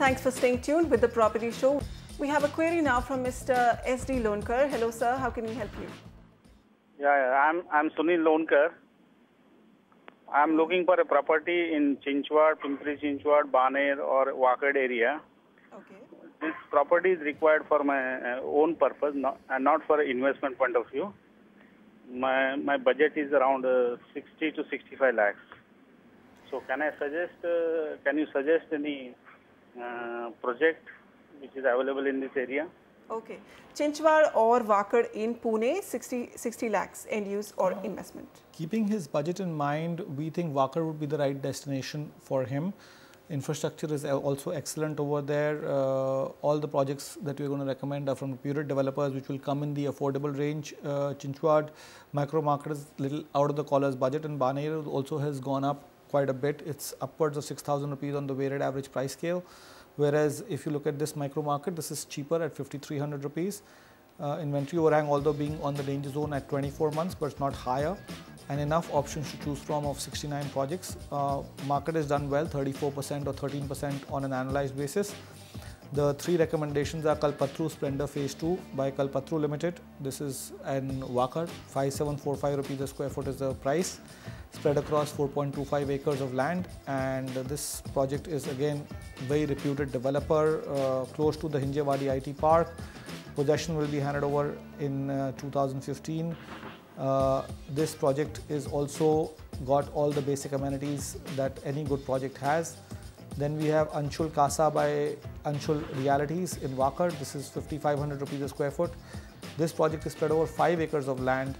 Thanks for staying tuned with the Property Show. We have a query now from Mr. S.D. Lonkar. Hello, sir. How can we help you? Yeah, I'm Sunil Lonkar. I'm looking for a property in Chinchwad, Pimpri Chinchwad, Baner or Wakad area. Okay. This property is required for my own purpose, and not for investment point of view. My budget is around 60 to 65 lakhs. So can you suggest any project which is available in this area? Okay. Chinchwad or Wakad in Pune, 60 lakhs end use or investment. Keeping his budget in mind, we think Wakad would be the right destination for him. Infrastructure is also excellent over there. All the projects that we're going to recommend are from reputed developers, which will come in the affordable range. Chinchwad micro market is a little out of the caller's budget, and Baner also has gone up quite a bit. It's upwards of 6,000 rupees on the weighted average price scale. Whereas if you look at this micro market, this is cheaper at 5,300 rupees. Inventory overhang, although being on the danger zone at 24 months, but it's not higher, and enough options to choose from of 69 projects. Market has done well, 34% or 13% on an annualized basis. The three recommendations are Kalpatru Splendor Phase 2 by Kalpatru Limited. This is in Wakad, 5,745 rupees a square foot is the price, spread across 4.25 acres of land, and this project is again very reputed developer, close to the Hinjewadi IT Park. Possession will be handed over in 2015. This project is also got all the basic amenities that any good project has. Then we have Anshul Casa by Anshul Realities in Wakad. This is 5,500 rupees a square foot. This project is spread over 5 acres of land,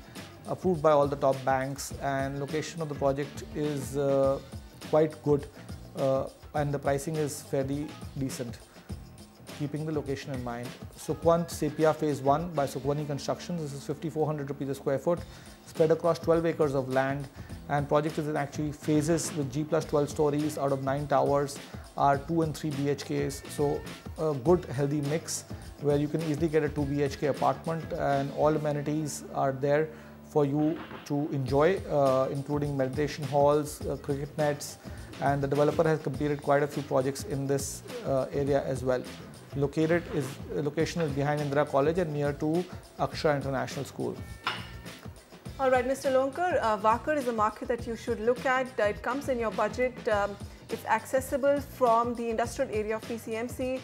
approved by all the top banks, and location of the project is quite good, and the pricing is fairly decent, keeping the location in mind. Sukhwant Sepia Phase 1 by Sukhwani Construction. This is 5,400 rupees a square foot, spread across 12 acres of land, and project is in actually phases with G plus 12 stories out of 9 towers are 2 and 3 BHKs. So a good healthy mix where you can easily get a 2 BHK apartment, and all amenities are there for you to enjoy, including meditation halls, cricket nets, and the developer has completed quite a few projects in this area as well. Location is behind Indira College and near to Akshara International School. All right, Mr. Lonkar, Wakad is a market that you should look at. It comes in your budget. It's accessible from the industrial area of PCMC,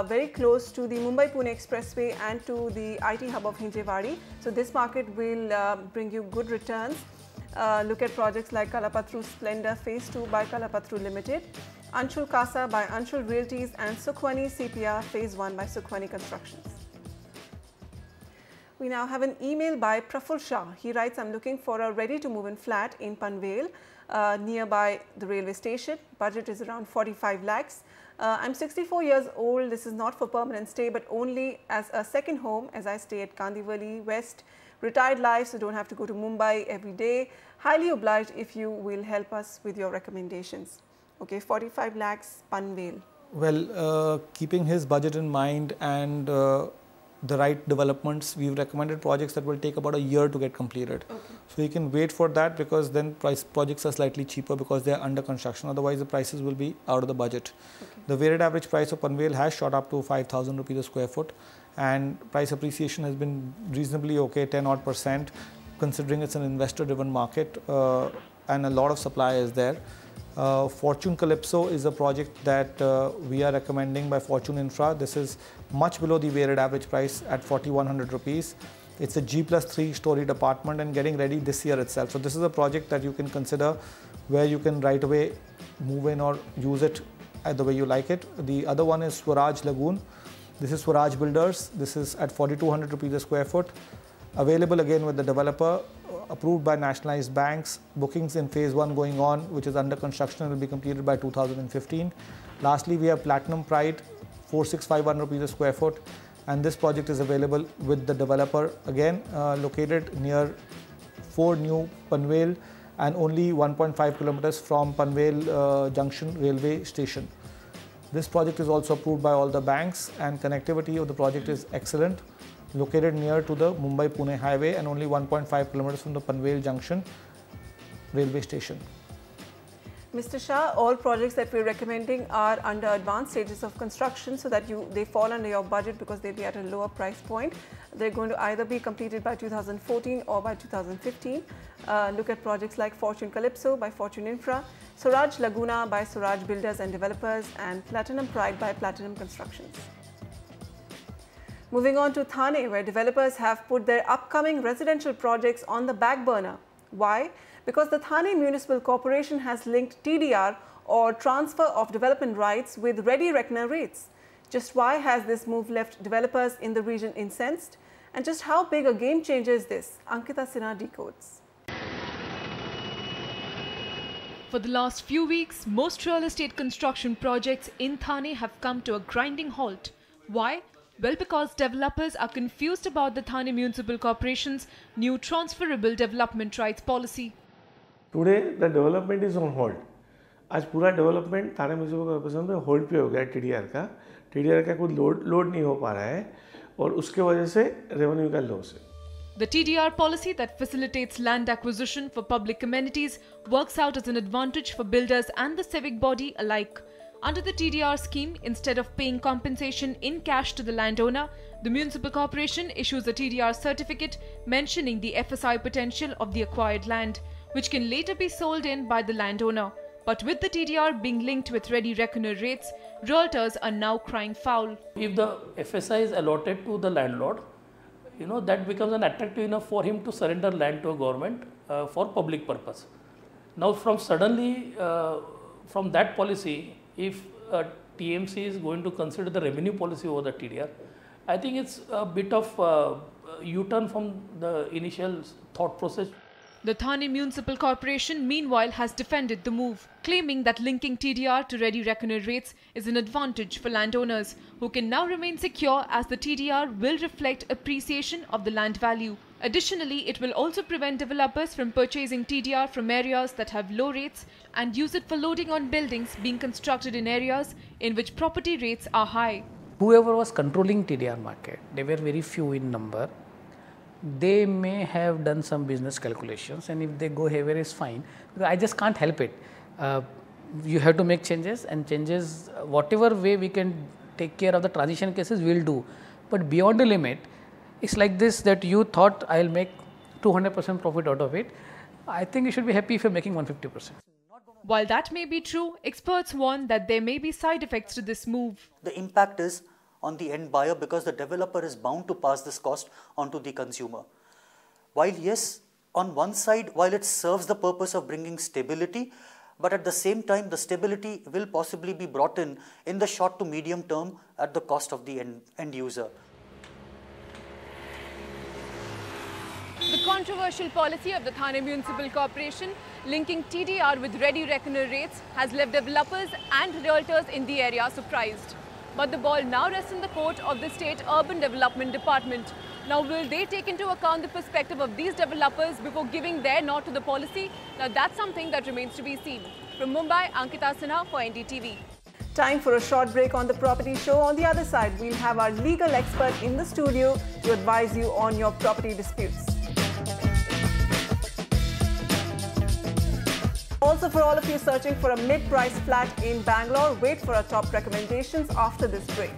very close to the Mumbai-Pune Expressway and to the IT hub of Hinjewadi. So this market will bring you good returns. Look at projects like Kalpatru Splendor Phase 2 by Kalpatru Limited, Anshul Casa by Anshul Realties, and Sukhwani Sepia Phase 1 by Sukhwani Constructions. We now have an email by Praful Shah. He writes, I'm looking for a ready-to-move-in flat in Panvel, nearby the railway station. Budget is around 45 lakhs. I'm 64 years old. This is not for permanent stay, but only as a second home, as I stay at Kandivali West. Retired life, so don't have to go to Mumbai every day. Highly obliged if you will help us with your recommendations. Okay, 45 lakhs, Panvel. Well, keeping his budget in mind and the right developments, we've recommended projects that will take about a year to get completed. Okay. So you can wait for that, because then projects are slightly cheaper because they are under construction. Otherwise, the prices will be out of the budget. Okay. The weighted average price of Panvel has shot up to 5,000 rupees a square foot, and price appreciation has been reasonably okay, 10% considering it's an investor-driven market, and a lot of supply is there. Fortune Calypso is a project that we are recommending by Fortune Infra. This is much below the weighted average price at 4,100 rupees. It's a G plus 3-storied apartment and getting ready this year itself. So this is a project that you can consider where you can right away move in or use it the way you like it. The other one is Swaraj Lagoon. This is Swaraj Builders. This is at 4,200 rupees a square foot. Available again with the developer, approved by nationalized banks. Bookings in phase 1 going on, which is under construction and will be completed by 2015. Lastly, we have Platinum Pride, 4,651 rupees a square foot, and this project is available with the developer, again located near 4 New Panvel and only 1.5 kilometers from Panvel Junction railway station. This project is also approved by all the banks, and connectivity of the project is excellent. Located near to the Mumbai-Pune highway and only 1.5 kilometers from the Panvel Junction railway station. Mr. Shah, all projects that we're recommending are under advanced stages of construction so that they fall under your budget because they'll be at a lower price point. They're going to either be completed by 2014 or by 2015. Look at projects like Fortune Calypso by Fortune Infra, Swaraj Laguna by Swaraj Builders and Developers, and Platinum Pride by Platinum Constructions. Moving on to Thane, where developers have put their upcoming residential projects on the back burner. Why? Because the Thane Municipal Corporation has linked TDR, or transfer of development rights, with ready reckoner rates. Just why has this move left developers in the region incensed? And just how big a game changer is this? Ankita Sinha decodes. For the last few weeks, most real estate construction projects in Thane have come to a grinding halt. Why? Well, because developers are confused about the Thane Municipal Corporation's new transferable development rights policy. Today, the development is on hold. आज पूरा development थाने municipal corporation में hold पे हो गया TDR का कोई load नहीं हो पा रहा है और उसके वजह से रेवेन्यू का लॉस है. The TDR policy that facilitates land acquisition for public amenities works out as an advantage for builders and the civic body alike. Under the TDR scheme, instead of paying compensation in cash to the landowner, the municipal corporation issues a TDR certificate mentioning the FSI potential of the acquired land, which can later be sold in by the landowner. But with the TDR being linked with ready reckoner rates, realtors are now crying foul. If the FSI is allotted to the landlord, that becomes an attractive enough for him to surrender land to a government for public purpose. Now, from that policy, if TMC is going to consider the revenue policy over the TDR, I think it's a bit of U-turn from the initial thought process. The Thane Municipal Corporation, meanwhile, has defended the move, claiming that linking TDR to ready reckoner rates is an advantage for landowners, who can now remain secure as the TDR will reflect appreciation of the land value. Additionally, it will also prevent developers from purchasing TDR from areas that have low rates and use it for loading on buildings being constructed in areas in which property rates are high. Whoever was controlling TDR market, they were very few in number. They may have done some business calculations, and if they go haywire is fine. I just can't help it. You have to make changes, and changes, whatever way we can take care of the transition cases, we'll do. But beyond the limit, it's like this, that you thought I'll make 200% profit out of it. I think you should be happy if you're making 150%. While that may be true, experts warn that there may be side effects to this move. The impact is on the end buyer because the developer is bound to pass this cost on to the consumer. While yes, on one side, while it serves the purpose of bringing stability, but at the same time, the stability will possibly be brought in the short to medium term at the cost of the end user. The controversial policy of the Thane Municipal Corporation linking TDR with ready reckoner rates has left developers and realtors in the area surprised. But the ball now rests in the court of the State Urban Development Department. Now, will they take into account the perspective of these developers before giving their nod to the policy? Now, that's something that remains to be seen. From Mumbai, Ankita Sinha for NDTV. Time for a short break on the property show. On the other side, we'll have our legal expert in the studio to advise you on your property disputes. Also, for all of you searching for a mid-price flat in Bangalore, wait for our top recommendations after this break.